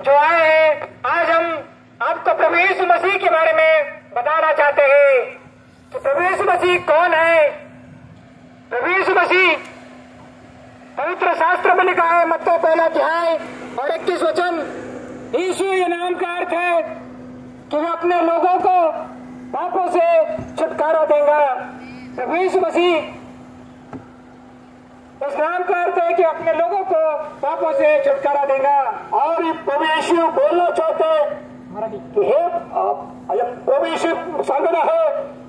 जो आए हैं, आज हम आपको प्रभु यीशु मसीह के बारे में बताना चाहते हैं कि प्रभु यीशु मसीह कौन है। प्रभु यीशु मसीह पवित्र शास्त्र में लिखा है, मत्ती 1 अध्याय और 21 वचन, यीशु ये नाम का अर्थ है कि वह अपने लोगों को पापों से छुटकारा देगा। प्रभु यीशु मसीह इस नाम का अर्थ है कि अपने लोगों को पापों से छुटकारा देगा। और प्रभू यीशु बोलना चाहते की हे प्रभू यीशु सांगत आहे,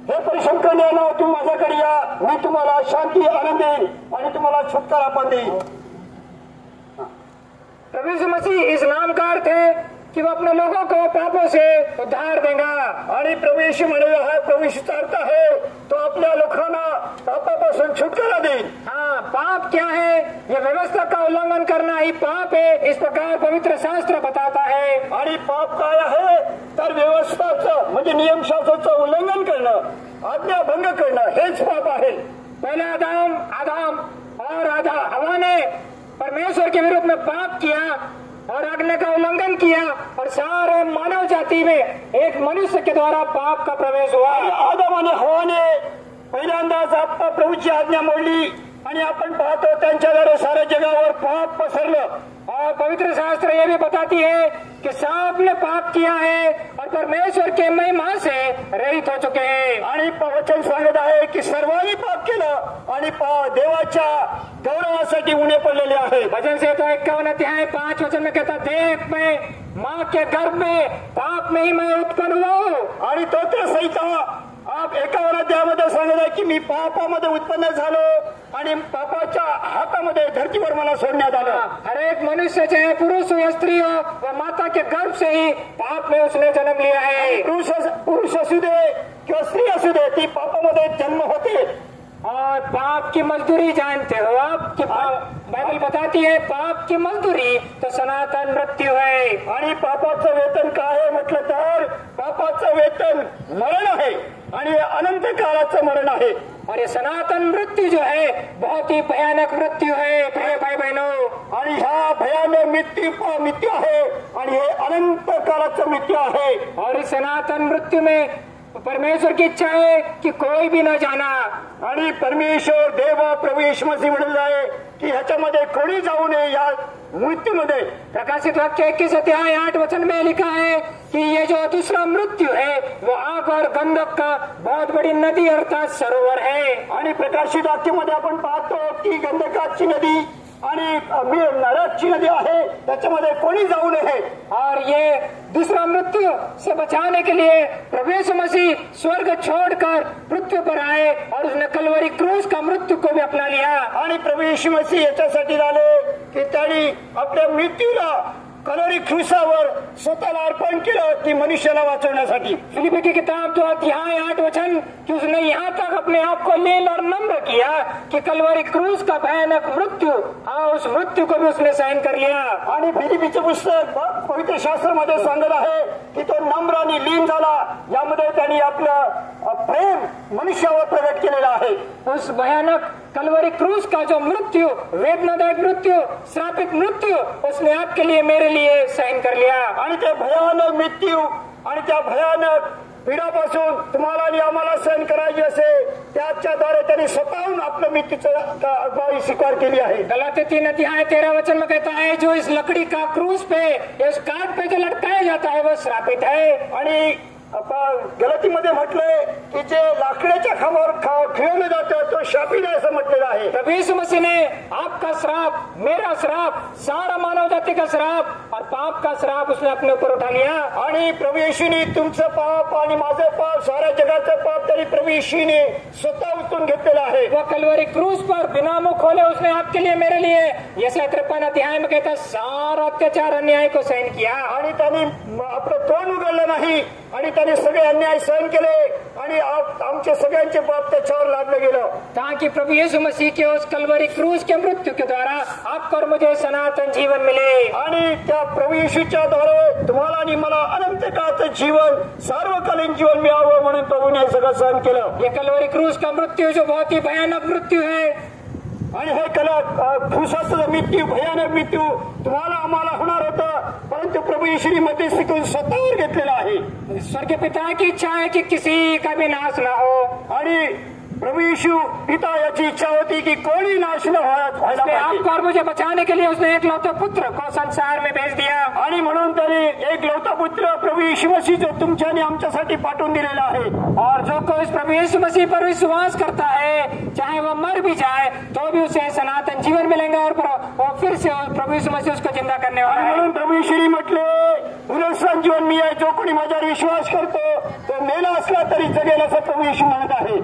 हे परिशंकरण्यांनो, तुम्ही माझ्याकडे या, मी तुम्हाला शांती, आनंद देईन आणि तुम्हाला छुटकारा पण देईन। प्रभु यीशु मसीह इस नाम का अर्थ है कि वो अपने लोगों को पापों से उद्धार देगा। आणि प्रभू यीशु म्हणलेला आहे, प्रभू यीशु चालता है तो आपल्या लोकांना पापापासून छुटकारा देईल। हाँ, पाप क्या है? ये व्यवस्था का उल्लंघन करना ही पाप है, इस प्रकार पवित्र शास्त्र बताता है। आणि पाप काय आहे तर व्यवस्थाचं म्हणजे नियमशास्त्राचं उल्लंघन करणं, आज्ञाभंग करणं हेच पाप आहे। पहला आदम और हवा ने परमेश्वर के विरुद्ध में पाप किया और आज्ञा का उल्लंघन किया और सारे मानव जाति में एक मनुष्य के द्वारा पाप का प्रवेश हुआ। आदम आणि हवाने पहिल्यांदाच आपल्या प्रभूची आज्ञा मोडली आणि आपण पाहतो त्यांच्याद्वारे साऱ्या जगावर पाप पसरलं। और पवित्र शास्त्र ये भी बताती है कि सबने पाप किया है और परमेश्वर के महिमा से रहित हो चुके हैं। आणि वचन सांगत आहे की सर्वांनी पाप केलं आणि देवाच्या गौरवासाठी उणे पडलेले आहे। भजन से तो 51 अध्याय 5 वचन में कहता, देख मैं माँ के गर्भ में पाप में ही मैं उत्पन्न हुआ। आणि स्तोत्र संहिता आप 51 अध्यायामध्ये सांगत आहे की मी पापामध्ये उत्पन्न झालो आणि पापाच्या हातामध्ये धरतीवर मला सोडण्यात आलं। हर एक मनुष्य चाहे पुरुष हो या स्त्री हो, वह माता के गर्भ से ही पाप में उसने जन्म लिया है। पुरुष असू दे किंवा स्त्री असू दे, ती पापामध्ये जन्म होते। और पाप की मजदूरी जानते हो आप कि बाइबल बताती है पाप की मजदूरी तो सनातन मृत्यू है। आणि पापाचं वेतन काय आहे म्हटलं तर पापाचं वेतन मरण आहे आणि अनंत काळाचं मरण आहे। और ये सनातन मृत्यू जो है बहुत ही भयानक मृत्यू है प्रिय भाई बहनों। आणि ह्या भयानक मृत्यू आहे आणि हे अनंत काळाचं मृत्यू आहे। और इस सनातन मृत्यू में परमेश्वर की इच्छा है कि कोई भी न जाना। आणि परमेश्वर देव प्रभू यीशु मसीह म्हणलेला आहे की ह्याच्यामध्ये कोणी जाऊ नये या मृत्यूमध्ये। प्रकाशित वाक्य 21 अध्याय 8 वचन में लिखा है कि ये जो दूसरा मृत्यु है वो आग और गंधक का बहुत बड़ी नदी अर्थात सरोवर है। आणि प्रकाशित वाक्यामध्ये आपण पाहतो की गंधकाची नदी आणि नरकची नदी आहे, त्याच्यामध्ये कोणी जाऊ नये। और ये दूसरा मृत्यु से बचाने के लिए प्रभु यीशु मसीह स्वर्ग छोड़कर पृथ्वी पर आए और उसने कलवरी क्रूस का मृत्यू को भी अपना लिया। आणि प्रभू यीशु मसीह याच्यासाठी झाले की त्यांनी आपल्या मृत्यूला कलवरी क्रूसावर स्वतःला अर्पण केलं की मनुष्याला वाचवण्यासाठी। फिलिप्पी की किताब 2 अध्याय 8 वचन कि उसने यहाँ तक अपने आप को लीन और नम्र किया कि कलवरी क्रूस का भयानक मृत्यु, हाँ उस मृत्यू को भी उसने सहन कर लिया। आणि फिलिप्पीचे पुस्तक पवित्र शास्त्रामध्ये सांगत आहे की तो नम्र आणि लीन झाला, यामध्ये त्यांनी आपलं प्रेम मनुष्यावर प्रकट केलेलं आहे। उस भयानक कलवरी क्रूस का जो मृत्यु, वेदनादायक मृत्यु, श्रापित मृत्यु, उसने आपके लिए मेरे लिए सहन कर लिया। आणि ते भयानक मृत्यू आणि त्या भयानक पीडापासून तुम्हाला आणि आम्हाला सहन करायची असेल, त्याच्याद्वारे त्यांनी स्वतःहून आपल्या मृत्यूची स्वीकार केली आहे। गलाती 3 अध्याय 13 वचन में कहता है, जो इस लकड़ी का क्रूस पे, इस काट पे जो लटकाया जाता है वो श्रापित है। आणि गलतीमध्ये म्हटलंय की जे लाकडाच्या खांबावर खिळवलं जातं तो शापित आहे असं म्हटलेलं आहे। प्रभु यीशु मसीह ने आपका श्राप, मेरा श्राप, सारा मानव जाति का श्राप और पाप का श्राप उसने अपने ऊपर उठा लिया। आणि प्रभु येशूने तुमचं पाप आणि माझं पाप, साऱ्या जगाचं पाप तरी प्रभु येशूने स्वतः उचलून घेतलेलं आहे। वो कलवरी क्रूस पर बिना मुंह खोले उसने आपके लिए, मेरे लिए, यशायाह 53 अध्याय में कहता सारा अत्याचार अन्याय को सहन किया। आणि त्यांनी आपलं तोंड उघडलं नाही आणि त्यांनी सगळे अन्याय सहन केले आणि आमचे सगळ्यांचे पाप त्याच्यावर लादलं गेलं। ताकि प्रभु यीशु मसीह के उस कलवरी क्रूस के मृत्यू के द्वारा आपको और मुझे सनातन जीवन मिले। आणि त्या प्रभु येशूच्या द्वारे तुम्हाला आणि मला अनंत काळाचं जीवन, सार्वकालीन जीवन मिळावं म्हणून प्रभूने सगळं सहन केलं। ये कलवरी क्रूस का मृत्यु जो बहुत ही भयानक मृत्यू है, आणि हे क्रूसाचा मृत्यू, भयानक मृत्यू तुम्हाला आम्हाला होणार होता, परंतु प्रभू श्री मध्यस्थीकडून स्वतःवर घेतलेला आहे. स्वर्गीय पिता की इच्छा है कि किसी का भी नाश ना हो. आणि प्रभू यीशु पिता याची इच्छा होती की कोणी नाश न व्हायला उसने आपको और मुझे बचाने के लिए उसने एक लौते पुत्र को संसार में भेज दिया. आणि म्हणून त्याने एक लौता पुत्र प्रभू यीशु मसीह जो तुमच्या आणि आमच्यासाठी पाठवून दिलेला आहे. और जो कोई इस प्रभु यीशु मसीह पर विश्वास करता है चाहे वो मर भी जाए तो भी उसे सनातन जीवन मिलेगा और वो फिर से प्रभु यीशु मसीह उसको जिंदा करने वाला है. म्हणून प्रभू यीशुने म्हटले पुनरुत्थान जीवन मी आहे. जो कोणी माझ्यावर विश्वास करतो तो मेला असला तरी जगेल असं प्रभू यीशु म्हणत आहे.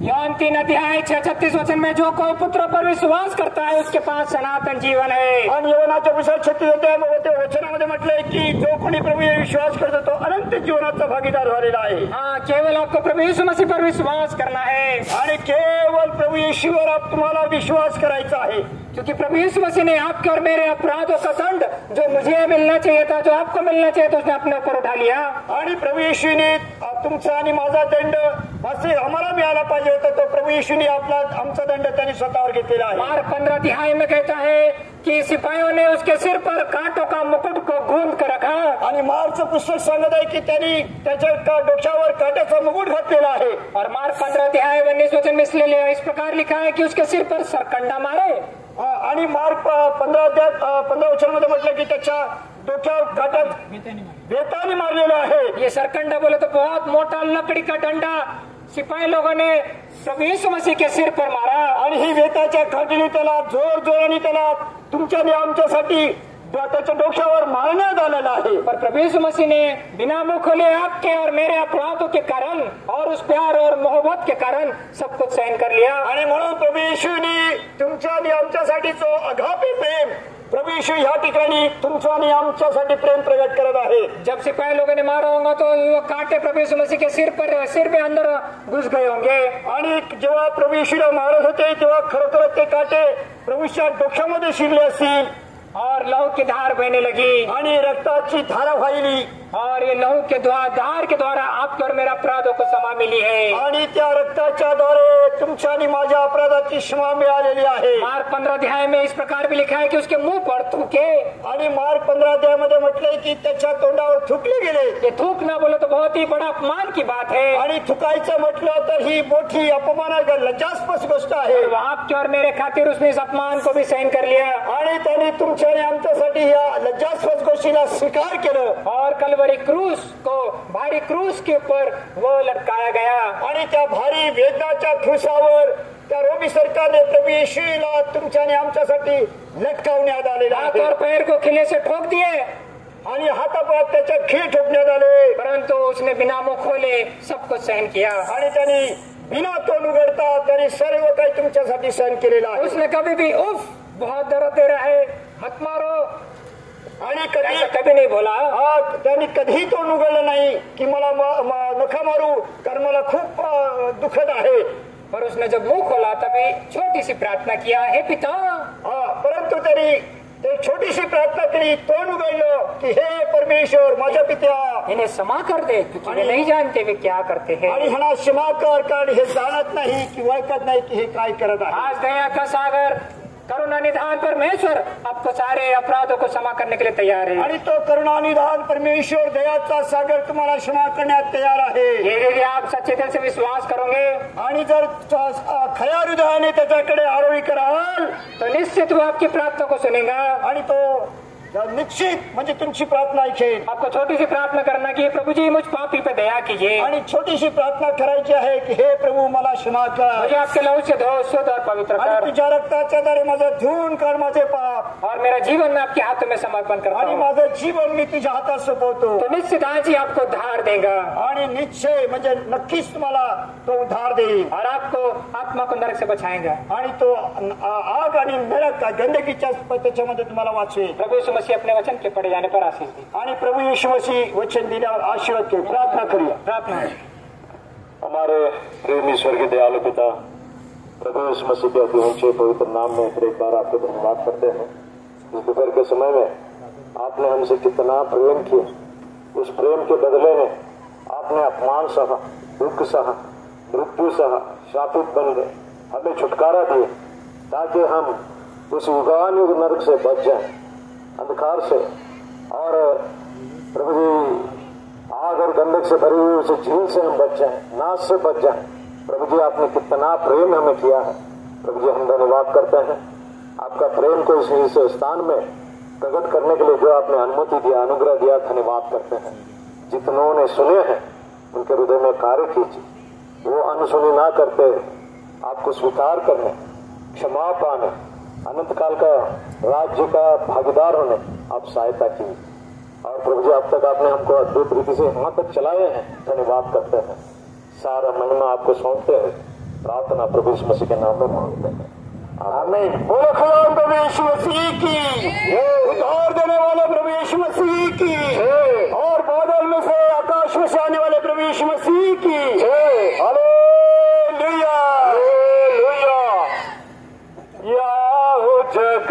यौन 3 अध्याय 36 वचन में जो कोई पुत्र पर विश्वास करता है उसके पास सनातन जीवन है. आणि यवनाच्या पुस्तक 36 अध्यायामध्ये वचनामध्ये म्हटलंय की जो कोणी प्रभू विश्वास करतो तो अनंत जीवनाचा भागीदार झालेला आहे. हाँ, केवल आपको प्रभु यीशु मसीह पर विश्वास करना है. आणि केवळ प्रभू येशूवर आप तुम्हाला विश्वास करायचा आहे. क्योंकि प्रभु यीशु मसीह ने आपके और मेरे अपराधों का दंड जो मुझे मिलना चाहिए था, जो आपको मिलना चाहिए था, उसने अपने ऊपर उठा लिया. आणि प्रभू येशूने तुमचा आणि माझा दंड आम्हाला मिळाला पाहिजे होता तो प्रभू येशूने आमचा दंड त्यांनी स्वतःवर घेतलेला आहे. मार्क 15 अध्याय में कहता है कि सिपाहियों ने उसके सिर पर कांटों का मुकुट को गूंद कर रखा. आणि मार्कचं पुस्तक सांगत आहे की त्यांनी त्याच्या डोक्यावर काट्याचा मुकुट घातलेला आहे. और मार्क 15 अध्याय 19 वचन में इसलिए इस प्रकार लिखा है कि उसके सिर पर सरकंडा मारे. आणि मार्क 15 वचनामध्ये म्हटलं की त्याच्या डोक्यावर काट्यात बेताने मारलेला आहे. ये सरकंडा बोले तो बहुत मोटा लकड़ी का डंडा सिपाही लोगों ने प्रभु यीशु मसीह के सिर पर मारा. आणि ही बेताच्या काठीने त्याला जोर जोराने त्याला तुमच्या आणि आमच्यासाठी त्याच्या डोक्यावर मारण्यात आलेला आहे. पर प्रभु यीशु मसीह ने बिना मुंह खोले आपके और मेरे अपराधों के कारण और उस प्यार और मोहब्बत के कारण सब कुछ सहन कर लिया. आणि म्हणून प्रभु येशूने तुमच्या आणि आमच्यासाठी जो अगापे प्रेम प्रभु यीशु या ठिकाणी तुमचं आणि आमच्यासाठी प्रेम प्रगट करत आहे. जब सिपाही लोगों ने मारा होगा तो वो कांटे प्रभु यीशु मसीह के सिर में अंदर घुस गए होंगे. आणि जेव्हा प्रभु येशूला मारत होते तेव्हा खरोखर ते काटे प्रभूच्या डोक्यामध्ये शिरले असतील. और लहू की धार बहने लगी. आणि रक्ताची धारा वाहिली. और ये लहू के धार के द्वारा आपके और मेरा अपराधों को क्षमा मिली है. आणि त्या रक्ताच्या द्वारे तुमच्या आणि माझ्या अपराधाची क्षमा मिळालेली आहे. मार्क 15 अध्याय में इस प्रकार भी लिखा है कि उसके मुंह पर थूके. आणि मार्क 15 अध्यायामध्ये म्हटलंय की त्याच्या तोंडावर थुकले गेले. ये थूकना बोले तो बहुत ही बड़ा अपमान की बात है. आणि थुकायचं म्हटलं तर ही मोठी अपमानास्पद लज्जास्पद गोष्ट आहे. आपके और मेरे खातिर उसने इस अपमान को भी सहन कर लिया. आणि त्यांनी तुमच्या आणि आमच्यासाठी या लज्जास्पद गोष्टीला स्वीकार केलं. और कलवरी क्रूस को भारी क्रूस के ऊपर वो लटकाया गया. आणि त्या भारी वेदनाच्या क्रूसावर त्या रोमी सरकारने प्रभु येशूला तुमच्या आणि आमच्यासाठी लटकावण्यात आलेला हाथ और पैर को खिले से ठोक दिए आणि हातापात त्याच्या खीळ ठोकण्यात आले. परंतु उसने बिना मुंह खोले सब कुछ सहन किया. आणि त्यांनी बिना तोंड उघडता त्यांनी सर्व काही तुमच्यासाठी सहन केलेलं आहे. उसने कभी भी उफ बहुत दर्द दे रहा है मत मारो आणि कभी नहीं बोला. त्यांनी कधीही तोंड उघडलं नाही की मला नका मारू कारण मला खूप दुखत आहे. पर उसने जब मुंह खोला तभी छोटी सी प्रार्थना किया, हे पिता. परंतु त्यांनी एक छोटीशी प्रार्थना केली, तोंड उघडलं की हे परमेश्वर माझ्या पित्या इन्हें क्षमा कर दे क्योंकि वे नहीं जानते वे क्या करते हैं. आणि ह्यांना क्षमा कर कारण हे जाणत नाही की ओळखत नाही की हे काय करत आहे. आज दया का सागर करुणा निधान परमेश्वर आपको सारे अपराधों को क्षमा करने के लिए तैयार है. आणि तो करुणा निधान परमेश्वर दयाचा सागर तुम्हाला क्षमा करण्यास तयार आहे. यदि आप सच्चे दिल से विश्वास करोगे आणि जर खऱ्या हृदयाने त्याच्याकडे आरोळी कराल तो निश्चित वो आपकी प्रार्थना को सुनेगा. आणि तो निश्चित म्हणजे तुमची प्रार्थना ऐकेल. आपको छोटी सी प्रार्थना करना की प्रभु जी मुझ पापी पे दया कीजिए. आणि छोटीशी प्रार्थना करायची आहे की हे प्रभू मला क्षमा कर. मुझे आपके लहू से धो शुद्ध और पवित्र कर. आणि तुझ्या रक्ताच्या द्वारे माझं धुवून कर माझे पाप. और मेरा जीवन मैं आपके हाथों में समर्पण करता आणि हूँ. माझं जीवन मी तुझ्या हातात सोपवतो. तो निश्चित आज ही आपको उद्धार देगा. आणि निश्चय म्हणजे नक्कीच तुम्हाला तो उद्धार देईल. और आपको आत्मा को नरक से बचाएगा. आणि तो आग आणि नरक गंदगीच्या त्याच्यामध्ये तुम्हाला वाचवेल. प्रभु यीशु मसीह अपने वचन के पढ़े जाने पर आशीष दी. आणि प्रभु यीशु मसीह वचन दिल्यावर आशीर्वाद के प्रार्थना करूया. प्रार्थना है. हमारे प्रेमी स्वर्गीय दयालु पिता प्रभु यीशु मसीह के अति ऊंचे पवित्र नाम में फिर एक बार आपको धन्यवाद करते हैं. इस दोपहर के समय में आपने हमसे कितना प्रेम किया. उस प्रेम के बदले में आपने अपमान सहा, दुख सहा, मृत्यु सहा, शापित बन गए, हमें छुटकारा दिया ताकि हम उस युगानुयुग नरक से बच जाएं, अंधकार से. और से भरी हुई उस झील से हम बच जाएं, नाश से बच जाएं। प्रभु जी आपने कितना प्रेम हमें किया है। प्रभु जी हम धन्यवाद करते हैं आपका प्रेम को इस स्थान में प्रकट करने के लिए जो आपने अनुमति दिया, अनुग्रह दिया, धन्यवाद करते हैं। जितनों ने सुने हैं उनके हृदय में कार्य कीजिए, वो अनसुनी ना करते आपको स्वीकार करने, क्षमा पाने, अनंत काल का राज्य का भागीदार होने आप सहायता की। और प्रभु जी अब तक आपने हमको अद्भुत रीति से यहाँ तक चलाए हैं, धन्यवाद करते हैं। सारा महिमा आपको सौंपते हैं। प्रार्थना प्रभु यीशु मसीह के नाम में मांगते हैं, आमीन। बोलो खुदा प्रभु यीशु मसीह